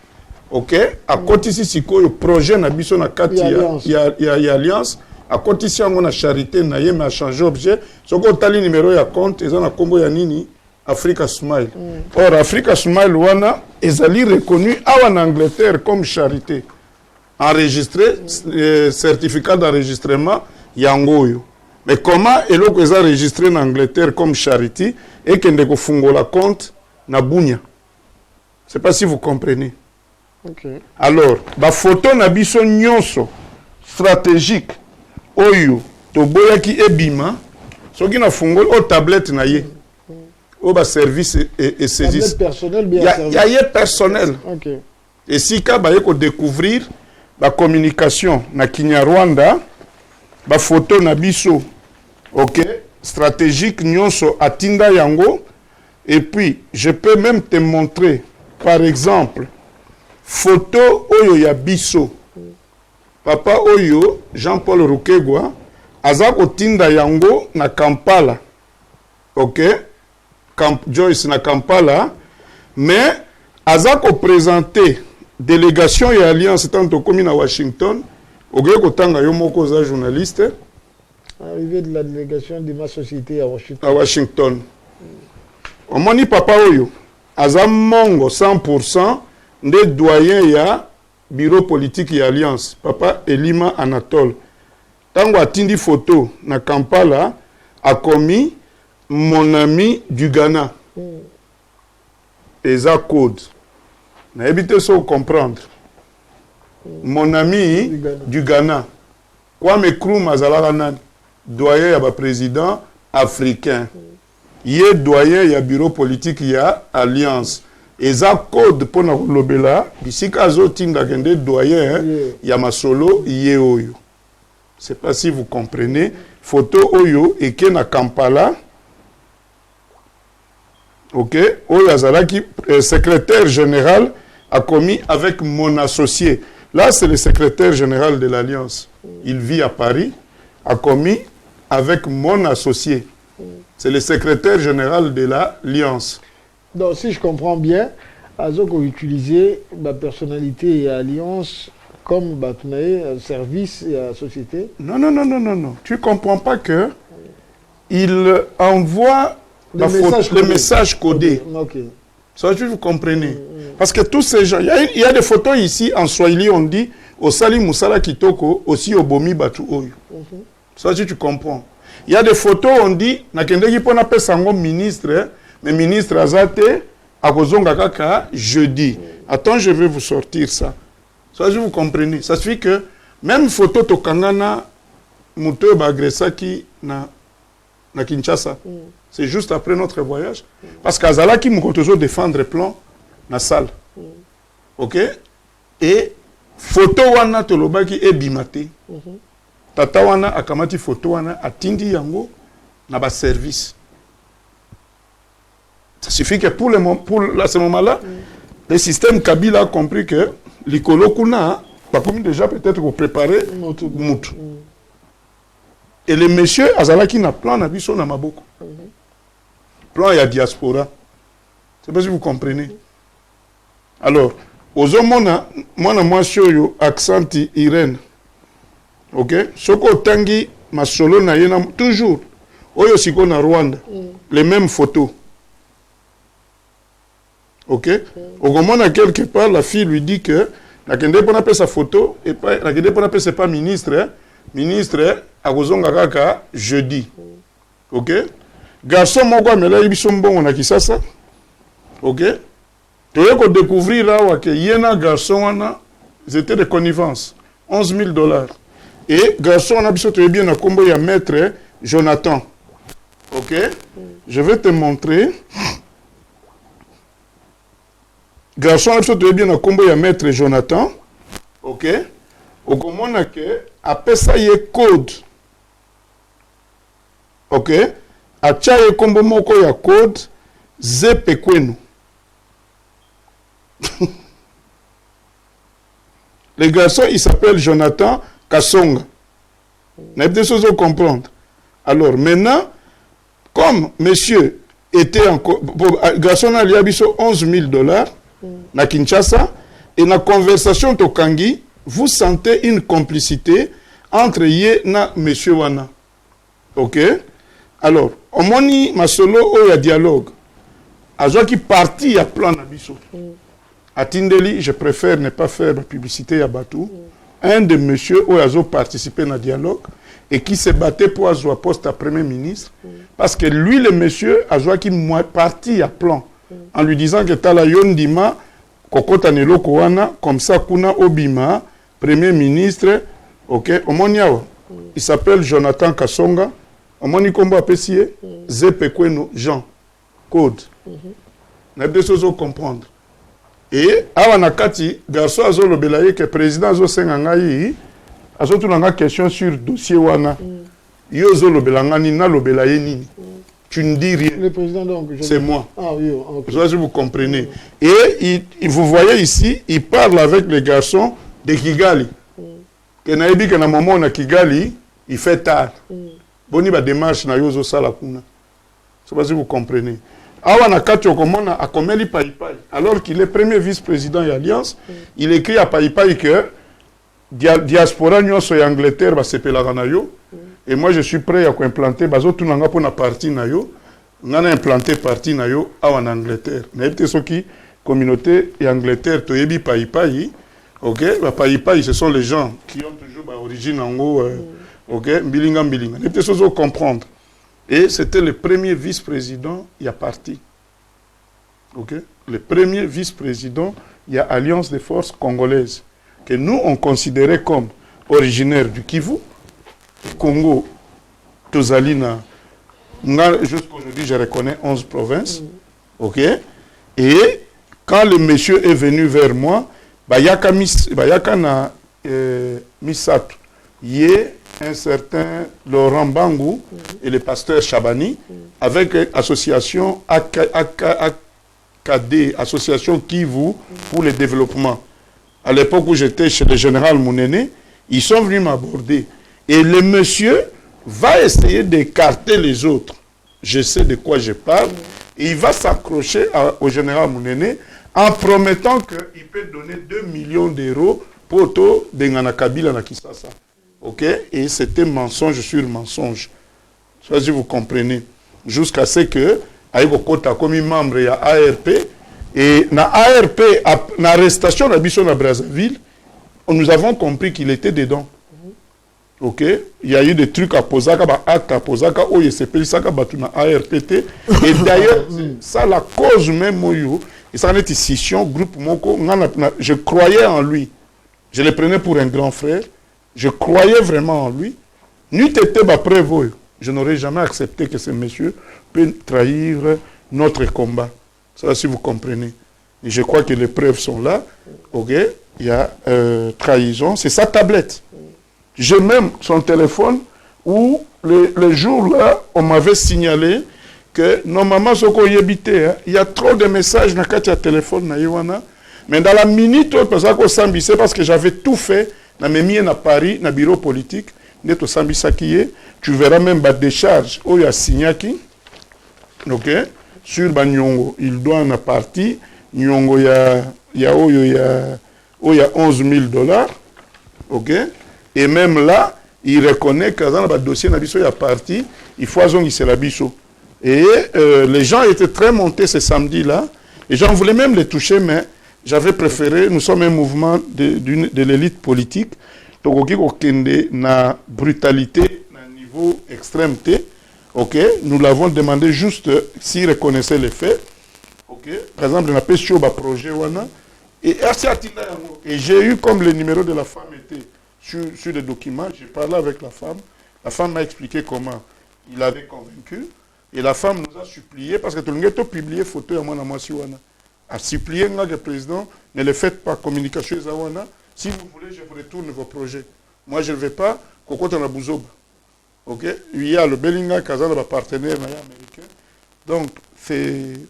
OK a kotisi sikoyo projet na biso na kati ya alliance a kotisi yango na charité na ye mais a changé objet soko tali numéro ya compte ezana kombo ya nini Africa Smile. Or Africa Smile wana ezali reconnu awa en Angleterre comme charité enregistré certificat d'enregistrement yangoyo. Mais comment est-ce qu'ils ont enregistré en Angleterre comme charité et qu'ils ont fait la compte na Bunya? Je ne sais pas si vous comprenez. Okay. Alors, la photo na biso nyonso stratégique oyo to boya ki ebima so ki na fungol o tablette na ye o ba service et saisisse personnel bien il y a personnel. Okay. Et si ka ba yeko découvrir la communication na Kinyarwanda ba photo na biso OK stratégique nyonso atinda yango et puis je peux même te montrer par exemple photo oyo ya biso papa oyo Jean-Paul Rukegwa aza kotinda yango na Kampala. OK? Joyce na Kampala, mais aza ko présenter délégation et alliance tanto comme na Washington. OK, kotanga yo moko za journaliste. Arrivé de la délégation de ma société à Washington. À Washington. Omoni papa oyo aza mongo 100% nde doyen ya bureau politique et alliance. Papa Elima Anatole. Tango atindi photo na Kampala a commis mon ami du Ghana. Eza code. Na évité ça comprendre. Mon ami du Ghana. Kwame Nkrumah azalaka nani? Doyen ya ba président africain. Yé doyen ya bureau politique ya alliance. Eza code pour na lobela bisika zo tinda kende doyen ya masolo yé oyo. C'est pas si vous comprenez. Photo oyo eke na Kampala. OK, oyo azalaki secrétaire général a commis avec mon associé. Là, c'est le secrétaire général de l'Alliance. Il vit à Paris, a commis avec mon associé. C'est le secrétaire général de l'Alliance. Donc, si je comprends bien, Azoko utilisé ma personnalité et alliance comme service et société. Non, non, non, non, non, non. Tu ne comprends pas que il envoie les messages codés. Ok. Ça, vous comprenez. Parce que tous ces gens, il y a des photos ici en Swahili, on dit Osali Moussala Kitoko, aussi Obomi Batu Oyo. Ça, tu comprends. Il y a des photos, on dit, Nakendeki Pona Pesango ministre, mais ministre Azate, Akozonga Kaka, jeudi. Attends, je vais vous sortir ça. Ça, vous comprenez. Ça suffit que même photo Tokangana, Mouto Bagresaki na Kinshasa. C'est juste après notre voyage. Parce qu'Azala qui m'a toujours défendre plan na salle. OK? Et photo wana tolobaki e bimate. Tata wana akamati photo wana atindi yango na ba service. Ça suffit que pour ce moment-là, le système Kabila a compris que l'Ikolo Kuna a comme déjà peut-être pour préparer Moutou. Et le monsieur Azala qui n'a plan na biso na maboko. Plan ya diaspora. Je ne sais pas si vous comprenez. Alors, aux hommes, moi, yo accent Irène. OK? Soko tangi masolo na yena toujours. Oyo siko na Rwanda. Les mêmes photos. OK? Au moment quelque part, la fille lui dit que la kende pona pe sa photo et pas la kende pona pe c'est pas ministre, ministre a kozonga kaka jeudi. OK? Garçon moko amela biso mbongo na Kisasa. OK? Tu veux découvrir là que yena garçon wana c'était de connivence 11 000 $. Et garçon on a biso tu bien na kombo ya maître Jonathan. OK? Je vais te montrer. Garçon on a biso tu bien na kombo ya maître Jonathan. OK? Okomona que après ça y est code. OK? Achaye kombo moko ya code Zepekwenu. Le garçon, il s'appelle Jonathan Kasonga. Vous avez des choses à comprendre. Alors, maintenant, comme monsieur était encore... Garçon a lié 11 000 $ na Kinshasa, et na conversation Tokangi, vous sentez une complicité entre yé na monsieur Wana. OK? Alors, au moni masolo ou ya dialogue. Azo qui parti à plan nabiso. À Tindeli, je préfère ne pas faire la publicité à Batou. Un de monsieur ou azo participé à dialogue et qui se battait pour avoir poste à premier ministre parce que lui le monsieur azo qui parti à plan en lui disant que tala yondima kokota nelo koana comme ça kuna obima premier ministre. OK, omoniao. Il s'appelle Jonathan Kasonga. Omoni kombo apesié Zepekwenu Jean code. N'a des choses à comprendre. Et awa nakati garçon azo lobelaye que président azo senga ngai azo tunanga question sur dossier wana. Yo zo lobelanga ni na lobelaye nini. Tu ne dis rien. Le président donc c'est moi. Ah oui, OK. Je vous comprenez. Et vous voyez ici, il parle avec les garçons de Kigali. Que naebi que na moment na Kigali il fait tard. Boni ba démarche na yozo sala kuna. Je sais pas si vous comprenez. Awa na kati okomona akomeli Paipai. Alors qu'il est premier vice-président de l'Alliance, il écrit à Paipai que diaspora nyonso ya Angleterre ba sepelaka na yo. Et moi je suis prêt à implanter bazo tunanga pona parti na yo. Ngana implanté parti na yo awa en Angleterre. Na ebite soki communauté et Angleterre toyebi Paipai. OK, ba Paipai ce sont les gens qui ont toujours ba origine en haut OK, mbilinga. Na ebite sozo comprendre. Et c'était le premier vice-président, il y a parti. OK? Le premier vice-président, il y a Alliance des forces congolaises, que nous, on considérait comme originaire du Kivu, Congo, Tozalina. Jusqu'aujourd'hui, je reconnais 11 provinces. OK? Et quand le monsieur est venu vers moi, Bayaka Misato, il y a un certain Laurent Bangou et le pasteur Chabani, avec l'association AKD, association Kivu pour le développement. À l'époque où j'étais chez le général Mounene, ils sont venus m'aborder. Et le monsieur va essayer d'écarter les autres. Je sais de quoi je parle. Et il va s'accrocher au général Mounene en promettant qu'il peut donner 2 millions d'euros pour tout Bengana Kabila na Kisasa. OK? Et c'était mensonge sur mensonge. Je sais pas si vous comprenez. Jusqu'à ce que, Aïgo Kota comme membre de ARP, et dans ARP, dans l'arrestation de Bisson à Brazzaville, nous avons compris qu'il était dedans. OK? Il y a eu des trucs à Posaka, actes à Posaka, où il s'est pris ça, dans ARPT. Et d'ailleurs, ça, la cause même, et ça en est scission, groupe Moko, je croyais en lui. Je le prenais pour un grand frère. Je croyais vraiment en lui. N'eût été ma preuve, je n'aurais jamais accepté que ce monsieur puisse trahir notre combat. Ça, si vous comprenez. Et je crois que les preuves sont là. OK? Il y a trahison. C'est sa tablette. J'ai même son téléphone où, le jour-là, on m'avait signalé que normalement, ce qu'on y habitait, il y a trop de messages dans le téléphone. Mais dans la minute, parce que j'avais tout fait. Na memi na Paris, na bureau politique, neto sambisakiye, tu verras même la décharge où il y a signaki, OK, sur Banyongo, il doit en partie, Nyongo il y a 11 000 $, OK, et même là, il reconnaît que dans le dossier na biso il y a parti, il faut azongi c'est la biso. Et les gens étaient très montés ce samedi-là, et j'en voulais même les toucher, mais j'avais préféré, nous sommes un mouvement de l'élite politique, donc na brutalité, na niveau extrémité, OK, nous l'avons demandé juste s'ils reconnaissaient les faits, OK, par exemple, on a fait un projet, et j'ai eu comme le numéro de la femme était sur les documents, j'ai parlé avec la femme m'a expliqué comment il avait convaincu, et la femme nous a supplié, parce que tout le monde a publié photo à moi, a supplié le président, ne le faites pas, communication Zawana. Si vous voulez, je vous retourne vos projets. Moi, je ne vais pas, Koko Tanabouzoba. OK? Il y a le Bellinga, Kazan, le partenaire américain. Donc,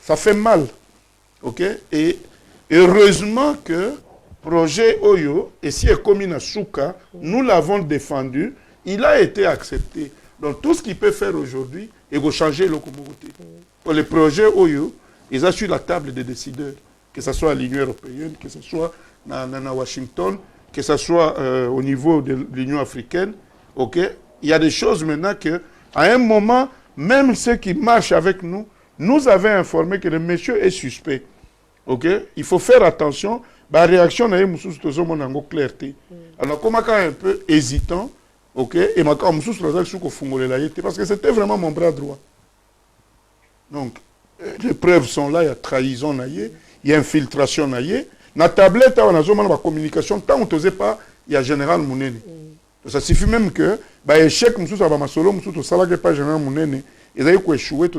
ça fait mal. OK? Et heureusement que le projet Oyo, et si est commis à Souka, nous l'avons défendu, il a été accepté. Donc, tout ce qu'il peut faire aujourd'hui, il va changer le communauté. Pour le projet Oyo, ils ont sur la table des décideurs, que ce soit à l'Union européenne, que ce soit à Washington, que ce soit au niveau de l'Union africaine. OK? Il y a des choses maintenant que, à un moment, même ceux qui marchent avec nous, nous avaient informé que le monsieur est suspect. OK? Il faut faire attention. La réaction est clarté. Alors, comme un peu hésitant, OK? Et parce que c'était vraiment mon bras droit. Donc, les preuves sont là, il y a trahison, il y a infiltration. Dans la tablette, on a la communication, tant qu'on n'osait pas, il y a Général Mounene. Ça suffit même que, l'échec, pas Général Mounene, ils ont échoué,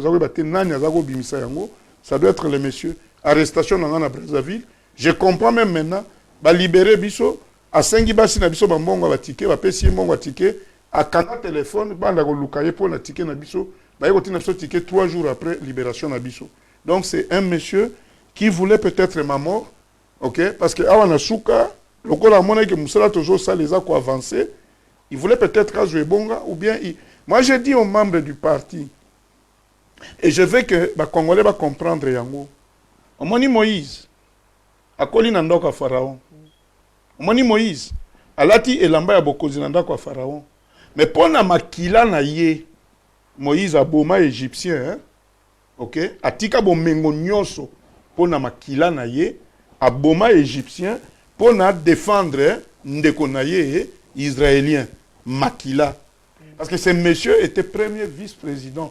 ça doit être les messieurs. Arrestation dans la Brazzaville, je comprends même maintenant, libérer Bisso, à Saint-Gibassi, Bisso, Bambongo, ticket, Pessi, Bongo, ticket, à Kana téléphone, Bandago Lukaye pour la ticket, Bisso. Il y a un ticket 3 jours après libération d'Abisso. Donc c'est un monsieur qui voulait peut-être ma mort, OK? Parce que avant Souka, le col a monnaie que Moussala toujours ça les a quoi avancé, Il voulait peut-être jouer Bonga, ou bien... Moi, j'ai dit aux membres du parti, et je veux que les Congolais va comprendre yango. Omoni Moïse, a koli nandoko Pharaon. Omoni Moïse, alati elamba ya bokozi nandoko Pharaon. Mais pour na makila na ye, Moïse a boma égyptien, hein? Ok? Atika bo mengo nyonso pour na makila na ye, a boma égyptien pour na défendre ndeko na ye israélien, makila. Parce que ce monsieur était premier vice-président.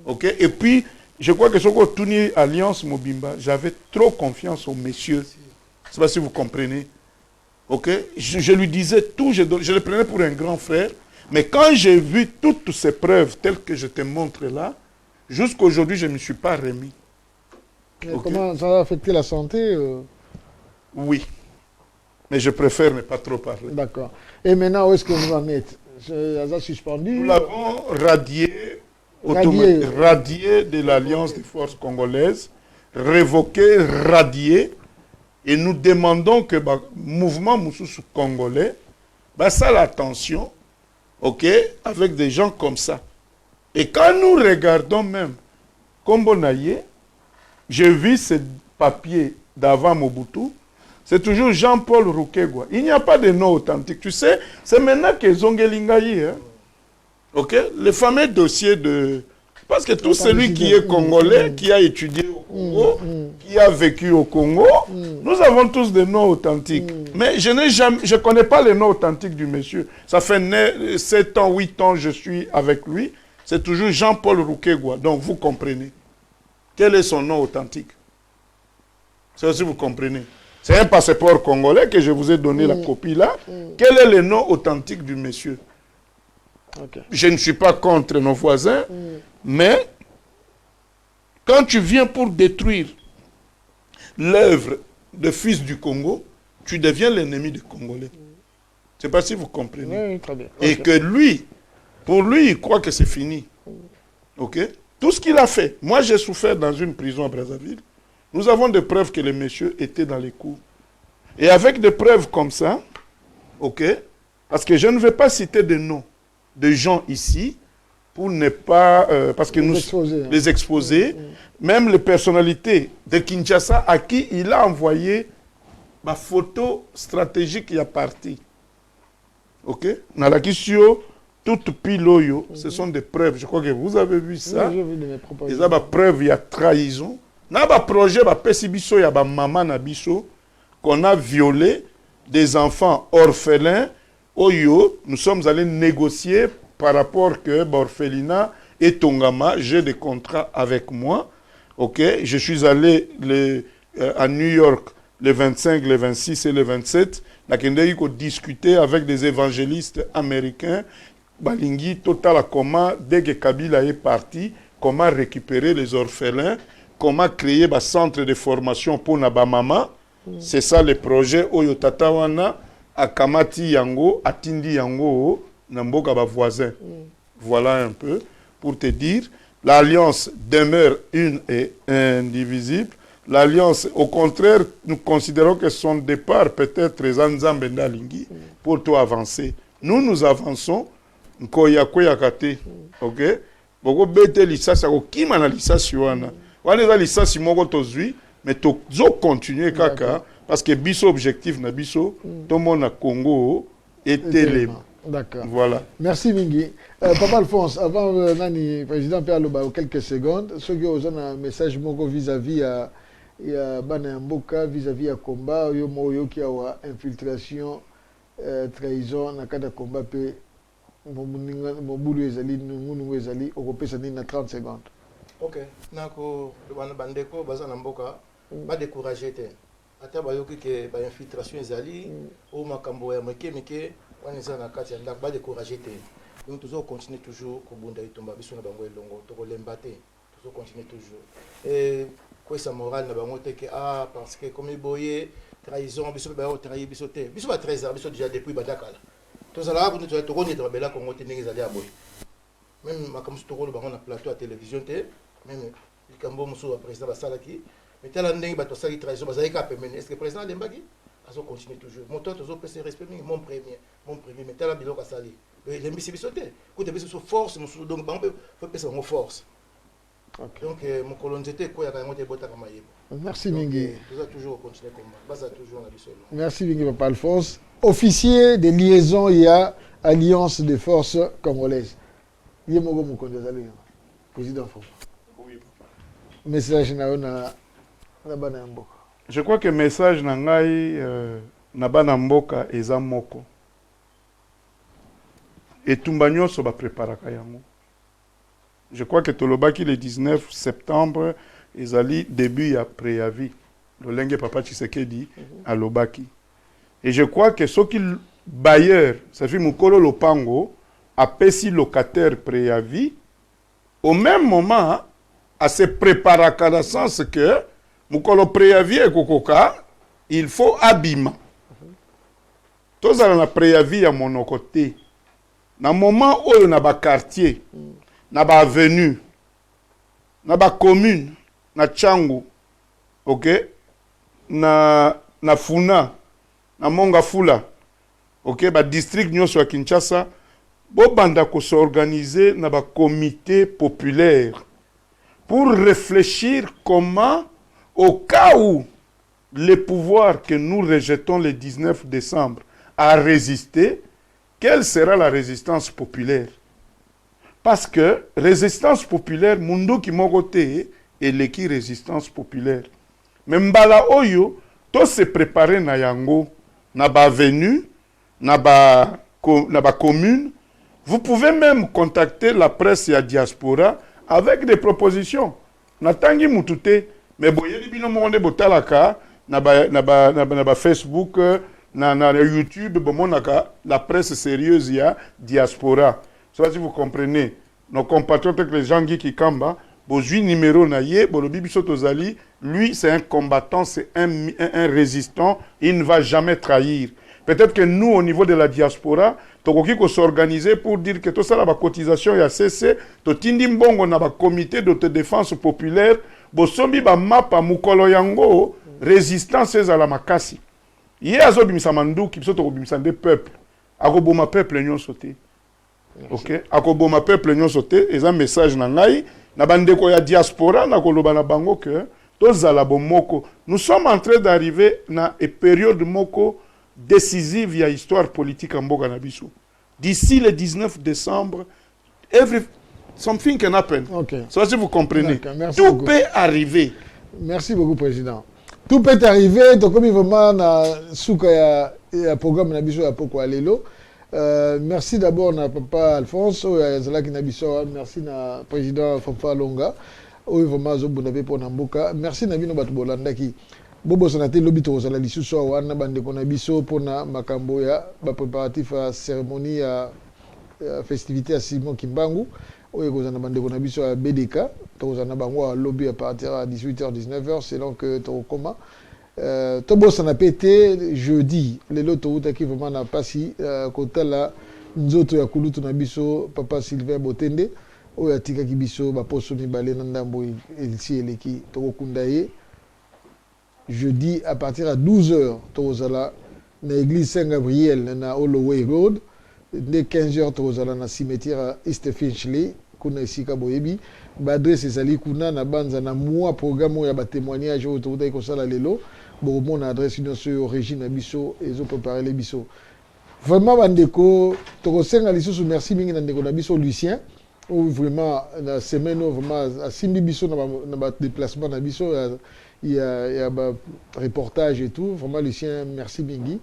Ok? Et puis, je crois que ce qu'on tourne Alliance Mobimba, j'avais trop confiance au monsieur. Je ne sais pas si vous comprenez. Ok? Je lui disais tout, je le prenais pour un grand frère. Mais quand j'ai vu toutes ces preuves telles que je te montre là, jusqu'à aujourd'hui, je ne me suis pas remis. Okay. Comment ça va affecter la santé Oui. Mais je préfère ne pas trop parler. D'accord. Et maintenant, où est-ce que vous en êtes? Suspendu. Nous l'avons radié de l'Alliance des forces congolaises, révoqué, radié, et nous demandons que le mouvement Moussoussou congolais, ça l'attention, ok, avec des gens comme ça. Et quand nous regardons même Kombonaye, j'ai vu ce papier d'avant Mobutu, c'est toujours Jean-Paul Roukegwa. Il n'y a pas de nom authentique. Tu sais, c'est maintenant que Zongelingayi, hein? Ok? Le fameux dossier de... Parce que tout celui qui est congolais, qui a étudié au Congo, qui a vécu au Congo, nous avons tous des noms authentiques. Mais je ne connais pas les noms authentiques du monsieur. Ça fait 7 ans, 8 ans, je suis avec lui. C'est toujours Jean-Paul Roukegwa. Donc, vous comprenez. Quel est son nom authentique? C'est aussi vous comprenez. C'est un passeport congolais que je vous ai donné la copie là. Quel est le nom authentique du monsieur? Okay. Je ne suis pas contre nos voisins, mais quand tu viens pour détruire l'œuvre de fils du Congo, tu deviens l'ennemi des Congolais. Je ne sais pas si vous comprenez. Oui, très bien. Et okay. Que lui, pour lui, il croit que c'est fini. Ok? Tout ce qu'il a fait. Moi, j'ai souffert dans une prison à Brazzaville. Nous avons des preuves que le monsieur était dans les cours. Et avec des preuves comme ça, ok, parce que je ne vais pas citer des noms de gens ici pour ne pas, parce que nous les exposer, même les personnalités de Kinshasa à qui il a envoyé ma photo stratégique qui est partie. Ok, dans la question, toute piloyo, ce sont des preuves. Je crois que vous avez vu ça. Oui, j'ai vu de mes propos. Ils ont des preuves, il y a trahison. Dans le projet, il y a des maman qu'on a violé des enfants orphelins. Nous sommes allés négocier par rapport que l'orphelinat et Tongama, j'ai des contrats avec moi. Ok, je suis allé à New York le 25, le 26 et le 27. Nous discuter avec des évangélistes américains. Balingi, total comment, dès que Kabila est parti, comment récupérer les orphelins, comment créer un centre de formation pour Nabamama. C'est ça le projet Oyotatawana, Akamati Yango, Atindi Yango, Namboka voisin. Voilà un peu pour te dire. L'alliance demeure une et indivisible. L'alliance, au contraire, nous considérons que son départ peut être Zanzambenda Lingi pour tout avancer. Nous avançons. Nkoyakate, ok? Boko bete lisasi ko kima na lisasi wana. Wana za lisasi moko tozui, mais tozo continuer kaka parce que biso objectif na biso, tout monde na Congo était les. D'accord. Voilà. Merci Mingi. Papa Alphonse, avant nani président Pierre quelques secondes, ceux qui ont un message moko vis-à-vis à Bana Mboka vis-à-vis à combat, yo moyo qui a infiltration, trahison na kada combat pe Mobulu ezali nungu ezali okopesa nini na 30 secondes. OK. Nako bandeko baza na mboka ba décourager te. Ata bayoki ke ba infiltration ezali o makambo ya meke wana za na kati ya ndako ba décourager te. Donc toujours continuer toujours ko bunda itomba biso na bango elongo to ko lemba te. Toujours continuer toujours. Et quoi sa morale na bango te ke parce que comme boye trahison biso ba trahir biso te. Biso ba trahir biso déjà depuis badakala. Tous à l'heure, nous avons été là comme on était à boy. Même comme si tu as un plateau à télévision, même le Cambo Moussou, président Bassalaki, mais tel un dingue, tu as une trahison, est-ce que le président Lembagi a continué toujours? Mon toit, tu as respect, mon premier, mais tel un bilan à Sali. les mbisi bisoté côté biso so force musu donc bango faut pesa ngo force. Donc mon colonité quoi ya kango te bota kama yebo. Merci mingi. Nous allons toujours continuer combat. Basa toujours la biso. Merci mingi papa Alphonse. Officier de liaison il y a Alliance des forces congolaises. Yemogo Mukonde Zali. Président Fofa. Oui. Message na bana mboka. Je crois que message na ngai na bana mboka eza moko. Et tumba nyonso ba préparaka yango. Je crois que tolobaki le 19 septembre ezali début ya préavis. Lolenge papa Tshisekedi alobaki. Et je crois que ceux qui bailleur, ça fait mukolo lopango apesi locataire préavis au même moment à se préparer dans le sens que mukolo préavis et kokoka il faut abima. Tous à la préavis à mon côté. Na moment où on a ba quartier, na ba avenue, na ba commune, na Tchangu, OK, na Funa, na Mongafula, OK, ba district nyonso ya Kinshasa, bo banda ko s'organiser na ba comité populaire pour réfléchir comment, au cas où le pouvoir que nous rejetons le 19 décembre a résisté, quelle sera la résistance populaire? Parce que résistance populaire, mundo ki mogote et l'équipe résistance populaire. Même bala oyo, to se préparer na yango, na ba avenue, na ba commune. Vous pouvez même contacter la presse et la diaspora avec des propositions. Na tangi mutute, mais boyeli bino monde botalaka, na ba Facebook, na YouTube, la presse sérieuse, il y a diaspora. Ça, si vous comprenez, nos compatriotes avec les gens qui kamba, bojui numéro na ye, bolobi bisotozali, lui c'est un combattant, c'est un résistant, il ne va jamais trahir. Peut-être que nous, au niveau de la diaspora, tokoki ko s'organiser pour dire que tout ça la cotisation ya cessé, to tindi mbongo na ba comité d'autodéfense populaire, bosombi ba mapa mukolo yango, résistance à la makasi. Hier, azo bimisa manduki, biso to bimisa de peuple. Akoboma peuple nyon sauté. OK? Akoboma peuple nyon sauté, et un message na ngai, na bandeko ya diaspora na koloba na bango que tozala bomoko. Nous sommes en train d'arriver na une période moko décisive ya histoire politique en mboka na biso. D'ici le 19 décembre, something can happen. OK. Ça si vous comprenez. Tout beaucoup. Peut arriver. Merci beaucoup président. Tout peut arriver, donc comme vraiment na souka ya programme na biso ya poko alelo. Merci d'abord na papa Alphonse ya zalaki na biso, merci na président Fofa Longa. Oyo vraiment zo bonabe pour na mboka. Merci na bino bato bolandaki. Bobo sonate lobi to zala lisuso wana bande kona biso pona makambo ya ba préparatif à cérémonie ya festivité à Simon Kimbangu. Oyo kozana bande kona biso ya BDK. Tozana bango à lobby à partir à 18h 19h selon que to koma tobo sana pété jeudi les loto utaki vraiment na pasi kotala nzoto ya kulutu na biso papa Sylvain Botende oyo atika ki biso ba poso mibale na ndambo elisi eleki to kundaye jeudi à partir à 12h tozala na église Saint-Gabriel na Holloway Road dès 15h tozala na cimetière East Finchley kuna isika boyebi ba adresse ezali kuna na banza na mois programme ya ba témoignage au tour ko sala lelo bon mon adresse nyonso origine na biso ezo préparer les biso vraiment bandeko to senga lisusu merci mingi na ndeko na biso Lucien ou vraiment la semaine vraiment asimbi biso na ba déplacement na biso il y a ba reportage et tout vraiment Lucien merci mingi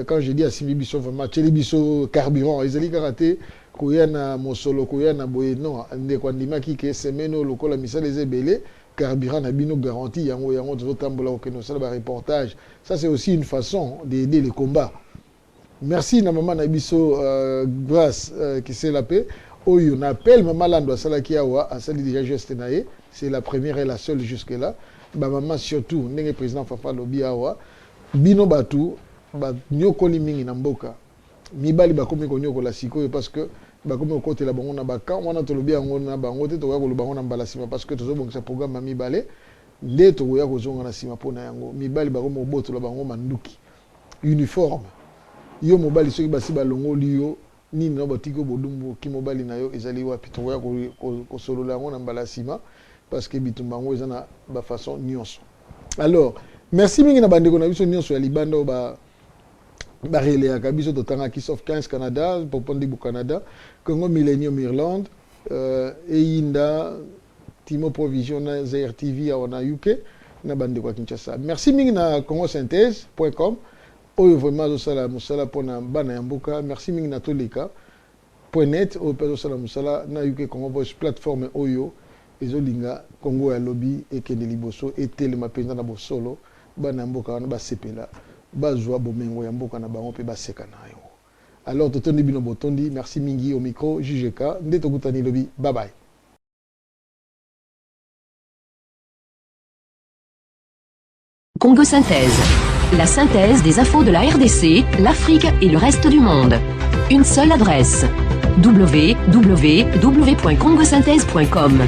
quand je dis asimbi biso vraiment tcheli biso carburant ezali karaté koyana mosolo koyana boye non ndeko ndimaki ke semaine lokola misala ezebele carburant na bino garantie yango tozotambola ko no sala ba reportage ça c'est aussi une façon d'aider les combats. Merci na maman na biso grâce qui c'est la paix oyo on appelle maman Lando sala ki awa asali déjà geste naé c'est la première et la seule jusque là ba maman surtout ndenge président Fafa lobi awa bino batu ba nyokoli mingi na mboka mibali bakomi konyokola sikoyo parce que bakomi côté la bango na baka wana tolobi yango na bango te to ya koloba na mbalasima parce que tozobongisa programme mibale nde to ya kozonga na sima pona yango mibali bakomi oboto la bango manduki uniforme yo mobali soki basi balongoli yo nini na botiko bodumbu kimobali na yo ezali wapi toya ko solola yango na mbala sima parce que bitumba ngo eza na ba façon nyonso. Alors merci mingi na bandeko na biso nyonso ya libanda ba barele ya kabiso totanga Kisof 15 Canada Popondi bu Canada Congo Millennium Irlande Eyinda Timo Provision na ZRTV na UK na bandeko ya Kinshasa. Merci mingi na congosynthèse.com oyo vraiment osala musala pona bana ya mboka. Merci mingi na toleka .net oyo pezo sala musala na UK Congo Voice platform oyo ezolinga Congo ya lobby ekende liboso etelema penza na bosolo bana ya mboka wana basepela bazwa bomengo ya mboka na bango pe baseka na yo. Alors totondi bino botondi, merci mingi au micro JGK nde tokutani lobi, bye bye. Congo Synthèse. La synthèse des infos de la RDC, l'Afrique et le reste du monde. Une seule adresse. www.congosynthèse.com.